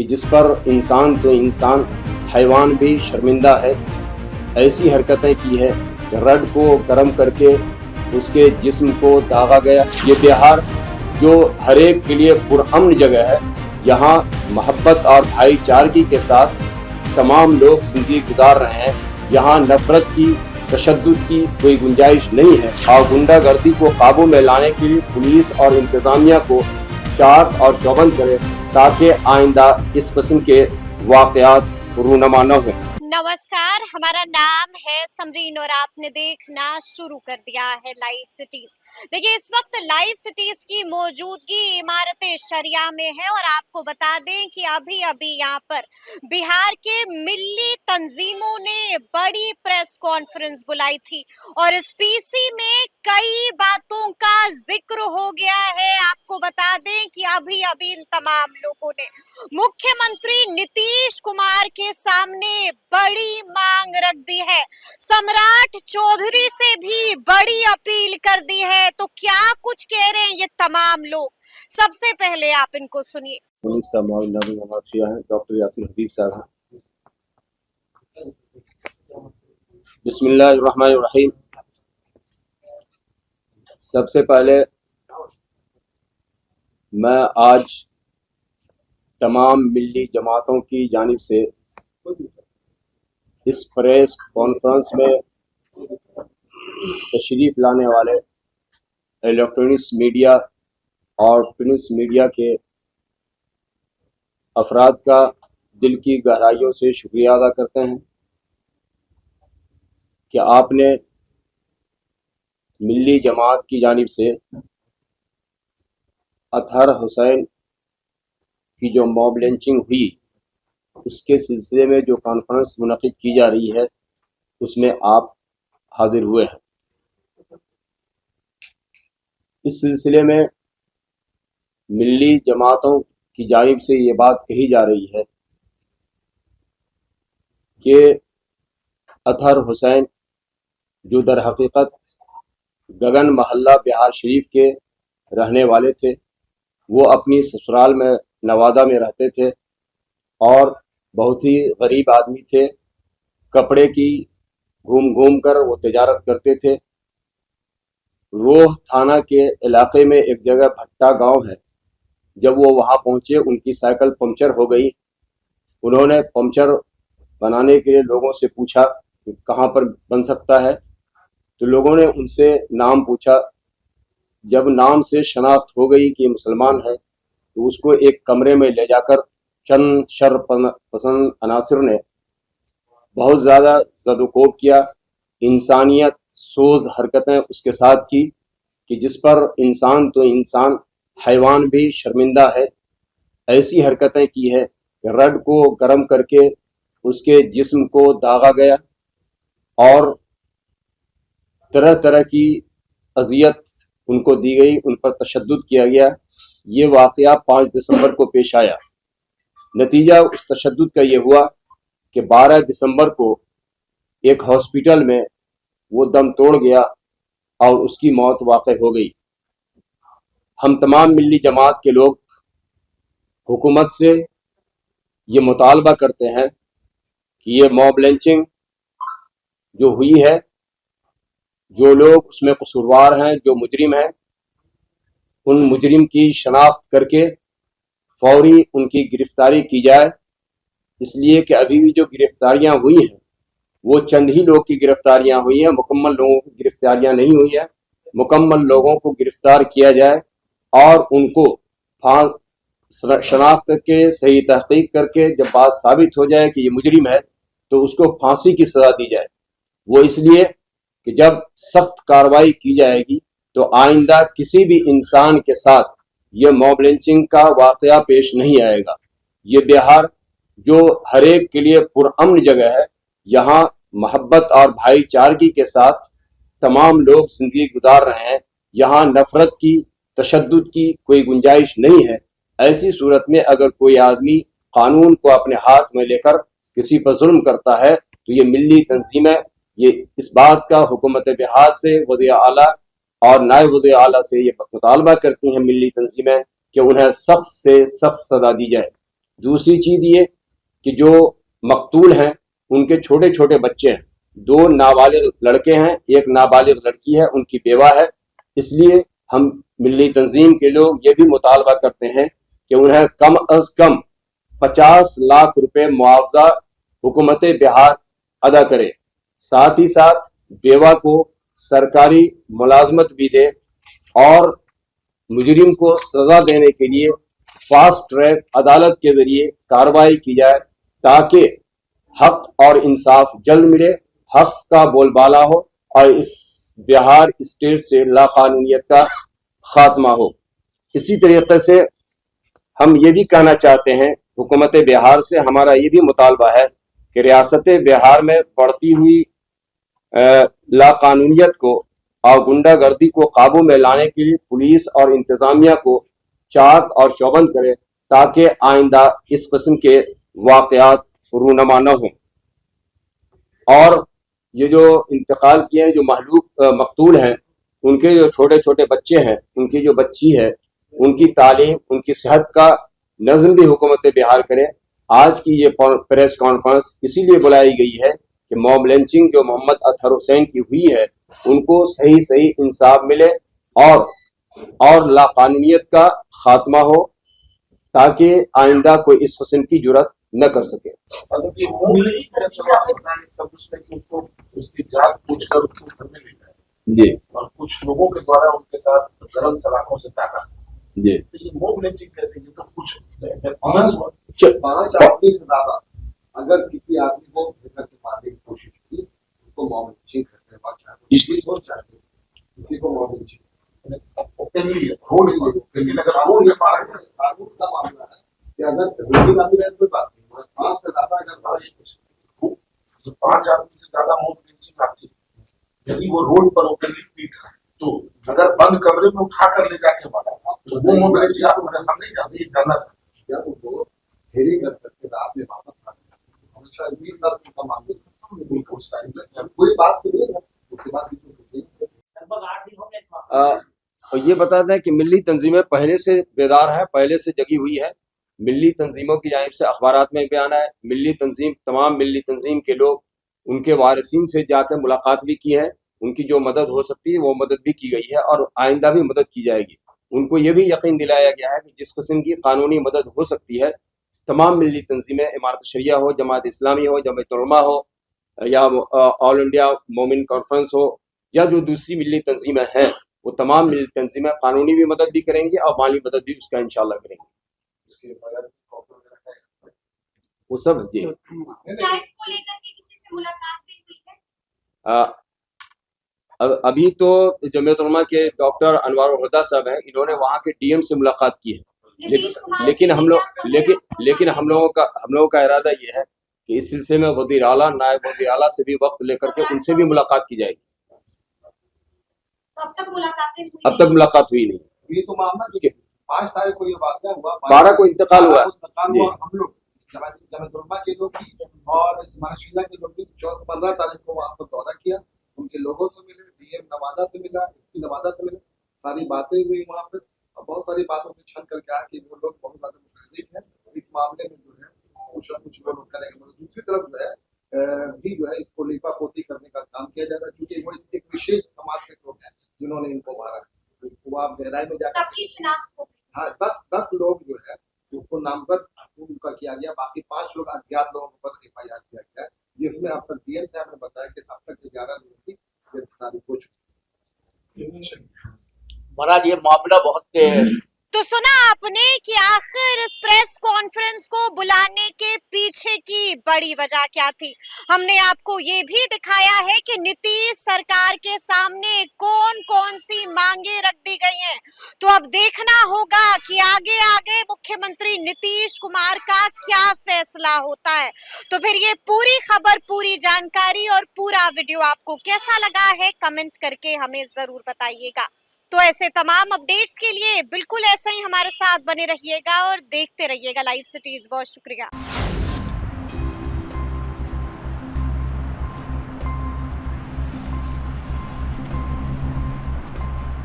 کہ جس پر انسان تو انسان حیوان بھی شرمندہ ہے، ایسی حرکتیں کی ہے کہ رڈ کو گرم کر کے اس کے جسم کو داغا گیا۔ یہ بہار جو ہر ایک کے لیے پرامن جگہ ہے، یہاں محبت اور بھائی چارگی کے ساتھ تمام لوگ زندگی گزار رہے ہیں۔ یہاں نفرت کی، تشدد کی کوئی گنجائش نہیں ہے، اور غنڈہ گردی کو قابو میں لانے کے لیے پولیس اور انتظامیہ کو چاک اور چوبند کرے تاکہ آئندہ اس قسم کے واقعات رونما نہ ہوں۔ نمسکار، ہمارا نام ہے سمرین اور آپ نے دیکھنا شروع کر دیا ہے لائیو سٹیز۔ دیکھیے اس وقت لائیو سٹیز کی موجودگی عمارت شریعہ میں ہے، اور آپ کو بتا دیں کہ ابھی یہاں پر بہار کے ملی تنظیموں نے بڑی پریس کانفرنس بلائی تھی، اور اس پی سی میں کئی باتوں کا ذکر ہو گیا ہے۔ آپ کو بتا دیں کہ ابھی ان تمام لوگوں نے مکھیہ منتری نتیش کمار کے سامنے بڑی مانگ رکھ دی ہے، سمراٹ چودھری سے بھی بڑی اپیل کر دی ہے۔ تو کیا کچھ کہہ رہے ہیں یہ تمام لوگ، سب سے پہلے آپ ان کو سنیے۔ ڈاکٹر یاسر حبیب صاحب ہیں۔ بسم اللہ الرحمن الرحیم۔ سب سے پہلے میں آج تمام ملی جماعتوں کی جانب سے اس پریس کانفرنس میں تشریف لانے والے الیکٹرانکس میڈیا اور پرنٹ میڈیا کے افراد کا دل کی گہرائیوں سے شکریہ ادا کرتے ہیں کہ آپ نے ملی جماعت کی جانب سے اطہر حسین کی جو موب لنچنگ ہوئی اس کے سلسلے میں جو کانفرنس منعقد کی جا رہی ہے اس میں آپ حاضر ہوئے ہیں۔ اس سلسلے میں ملی جماعتوں کی جانب سے یہ بات کہی جا رہی ہے کہ اطہر حسین جو در حقیقت گگن محلہ بہار شریف کے رہنے والے تھے، وہ اپنی سسرال میں نوادہ میں رہتے تھے اور بہت ہی غریب آدمی تھے۔ کپڑے کی گھوم کر وہ تجارت کرتے تھے۔ روہ تھانہ کے علاقے میں ایک جگہ بھٹا گاؤں ہے، جب وہ وہاں پہنچے ان کی سائیکل پنکچر ہو گئی۔ انہوں نے پنکچر بنانے کے لیے لوگوں سے پوچھا کہ کہاں پر بن سکتا ہے، تو لوگوں نے ان سے نام پوچھا۔ جب نام سے شناخت ہو گئی کہ مسلمان ہے تو اس کو ایک کمرے میں لے جا کر چند شر پسند عناصر نے بہت زیادہ زد و کوب کیا، انسانیت سوز حرکتیں اس کے ساتھ کی کہ جس پر انسان تو انسان حیوان بھی شرمندہ ہے۔ ایسی حرکتیں کی ہے کہ رڈ کو گرم کر کے اس کے جسم کو داغا گیا اور طرح طرح کی اذیت ان کو دی گئی، ان پر تشدد کیا گیا۔ یہ واقعہ 5 دسمبر کو پیش آیا۔ نتیجہ اس تشدد کا یہ ہوا کہ 12 دسمبر کو ایک ہاسپٹل میں وہ دم توڑ گیا اور اس کی موت واقع ہو گئی۔ ہم تمام ملی جماعت کے لوگ حکومت سے یہ مطالبہ کرتے ہیں کہ یہ موب لنچنگ جو ہوئی ہے، جو لوگ اس میں قصوروار ہیں، جو مجرم ہیں، ان مجرم کی شناخت کر کے فوری ان کی گرفتاری کی جائے، اس لیے کہ ابھی بھی جو گرفتاریاں ہوئی ہیں وہ چند ہی لوگ کی گرفتاریاں ہوئی ہیں، مکمل لوگوں کی گرفتاریاں نہیں ہوئی ہیں۔ مکمل لوگوں کو گرفتار کیا جائے اور ان کو شناخت کے صحیح تحقیق کر کے جب بات ثابت ہو جائے کہ یہ مجرم ہے تو اس کو پھانسی کی سزا دی جائے۔ وہ اس لیے کہ جب سخت کارروائی کی جائے گی تو آئندہ کسی بھی انسان کے ساتھ یہ موب لنچنگ کا واقعہ پیش نہیں آئے گا۔ یہ بہار جو ہر ایک کے لیے پرامن جگہ ہے، یہاں محبت اور بھائی چارگی کے ساتھ تمام لوگ زندگی گزار رہے ہیں۔ یہاں نفرت کی، تشدد کی کوئی گنجائش نہیں ہے۔ ایسی صورت میں اگر کوئی آدمی قانون کو اپنے ہاتھ میں لے کر کسی پر ظلم کرتا ہے تو یہ ملی تنظیمیں یہ اس بات کا حکومت بہار سے وزیر اعلیٰ اور نائب وزیر اعلیٰ سے یہ مطالبہ کرتی ہیں ملی تنظیمیں کہ انہیں سخت سے سخت سزا دی جائے۔ دوسری چیز یہ کہ جو مقتول ہیں ان کے چھوٹے چھوٹے بچے ہیں, 2 نابالغ لڑکے ہیں, 1 نابالغ لڑکی ہے, ان کی بیوہ ہے. اس لیے ہم ملی تنظیم کے لوگ یہ بھی مطالبہ کرتے ہیں کہ انہیں کم از کم 50 لاکھ روپے معاوضہ حکومت بہار ادا کرے, ساتھ ہی ساتھ بیوہ کو سرکاری ملازمت بھی دے, اور مجرم کو سزا دینے کے لیے فاسٹ ٹریک عدالت کے ذریعے کارروائی کی جائے تاکہ حق اور انصاف جلد ملے, حق کا بول بالا ہو اور اس بہار اسٹیٹ سے لاقانونیت کا خاتمہ ہو. اسی طریقے سے ہم یہ بھی کہنا چاہتے ہیں حکومت بہار سے, ہمارا یہ بھی مطالبہ ہے کہ ریاست بہار میں بڑھتی ہوئی لاقانونیت کو اور غنڈہ گردی کو قابو میں لانے کے لیے پولیس اور انتظامیہ کو چاک اور چوبند کرے تاکہ آئندہ اس قسم کے واقعات رونما نہ ہوں. اور یہ جو انتقال کیے ہیں, جو مقتول ہیں, ان کے جو چھوٹے چھوٹے بچے ہیں, ان کی جو بچی ہے, ان کی تعلیم, ان کی صحت کا نظم بھی حکومت بہار کرے. آج کی یہ پریس کانفرنس اسی لیے بلائی گئی ہے کہ موب لنچنگ جو محمد اطہر حسین کی ہوئی ہے ان کو صحیح انصاف ملے اور لاقانونیت کا خاتمہ ہو تاکہ آئندہ کوئی اس قسم کی جرات نہ کر سکے. جی, اور کچھ لوگوں کے دوارا ان کے ساتھ گرم سلاخوں سے تاکہ جی, یہ موب لنچنگ کیسے, یہ تو کچھ 5 آدمی سے زیادہ اگر کسی آدمی کو بہتر کے مارنے کی کوشش کی اس کو موب لنچنگ کرتے ہیں. کسی کو موب لنچنگ لیکن اگر قانون کا معاملہ ہے کہ اگر کوئی بات نہیں, 5 سے زیادہ اگر 5 آدمی سے زیادہ موب لنچنگ آتی ہے, یعنی وہ روڈ پر اوپنلی پیٹ رہا ہے, تو اگر بند کمرے میں اٹھا کر لے جا کے مارا تو وہ موب لنچنگ آپ ہم نہیں جانتے, یہ جاننا چاہتے ہیں وہ پھیری کر سکتے رات میں واپس آ گیا. 20 سال کا معاملہ بہت ساری چیزیں. کوئی بات نہیں ہے, اس کے بعد اور یہ بتا دیں کہ ملی تنظیمیں پہلے سے بیدار ہے, پہلے سے جگی ہوئی ہے. ملی تنظیموں کی جانب سے اخبارات میں بیان ہے, ملی تنظیم تمام ملی تنظیم کے لوگ ان کے وارثین سے جا کے ملاقات بھی کی ہے, ان کی جو مدد ہو سکتی ہے وہ مدد بھی کی گئی ہے اور آئندہ بھی مدد کی جائے گی. ان کو یہ بھی یقین دلایا گیا ہے کہ جس قسم کی قانونی مدد ہو سکتی ہے تمام ملی تنظیمیں, امارت شریعہ ہو, جماعت اسلامی ہو, جمعیت علماء ہو, یا آل انڈیا مومن کانفرنس ہو, یا جو دوسری ملی تنظیمیں ہیں, وہ تمام ملی تنظیمیں قانونی بھی مدد بھی کریں گی اور مالی مدد بھی اس کا انشاءاللہ کریں گی. اس کے بغیر وہ سب جی. ابھی تو جمعیت علماء کے ڈاکٹر انوار الہدیٰ صاحب ہیں, انہوں نے وہاں کے ڈی ایم سے ملاقات کی ہے, لیکن ہم لوگوں کا ارادہ یہ ہے کہ اس سلسلے میں وزیر اعلیٰ, نائب وزیر اعلیٰ سے بھی وقت لے کر کے ان سے بھی ملاقات کی جائے گی. اب تک ملاقات ہوئی نہیں. یہ تو معاملہ 5 تاریخ کو یہ واقعہ ہوا, 12 کو انتقال ہوا. ہم لوگ جمعیت علماء کے لوگ بھی اور امارت شریعہ کے لوگ بھی 15 تاریخ کو وہاں پر دورہ کیا, ان کے لوگوں سے ملے, ڈی ایم نوادہ سے ملا, ایس پی نوادہ سے ملے, ساری باتیں ہوئی وہاں پہ, اور بہت ساری باتوں سے چھن کر کے آیا کہ وہ لوگ بہت زیادہ متحرک ہیں اس معاملے میں, جو ہے کچھ لوگ کریں گے. دوسری طرف جو ہے بھی جو ہے اس کو لیپا پوتی کرنے کا کام کیا جا رہا ہے, کیونکہ وہ ایک وشیش سماج کے لوگ ہیں جنہوں نے ان کو مارا. وہ آپ گہرائی میں جا کر 10 لوگ جو ہے اس کو نامزد ان کا کیا گیا, باقی 5 لوگ اجنبی لوگوں پر FIR کیا گیا ہے, جس میں اب تک ڈی ایم صاحب نے بتایا کہ اب تک 11 لوگوں کی گرفتاری ہو چکی ہے. مہاراج یہ معاملہ بہت تو سنا آپ نے کہ آخر اس پریس کانفرنس کو بلانے کے پیچھے کی بڑی وجہ کیا تھی. ہم نے آپ کو یہ بھی دکھایا ہے کہ نتیش سرکار کے سامنے کون کون سی مانگیں رکھ دی گئی ہیں. تو اب دیکھنا ہوگا کہ آگے مکھیہ منتری نتیش کمار کا کیا فیصلہ ہوتا ہے. تو پھر یہ پوری خبر, پوری جانکاری اور پورا ویڈیو آپ کو کیسا لگا ہے کمنٹ کر کے ہمیں ضرور بتائیے گا. تو ایسے تمام اپڈیٹس کے لیے بالکل ایسے ہی ہمارے ساتھ بنے رہیے گا اور دیکھتے رہیے گا لائیو سٹیز. بہت شکریہ.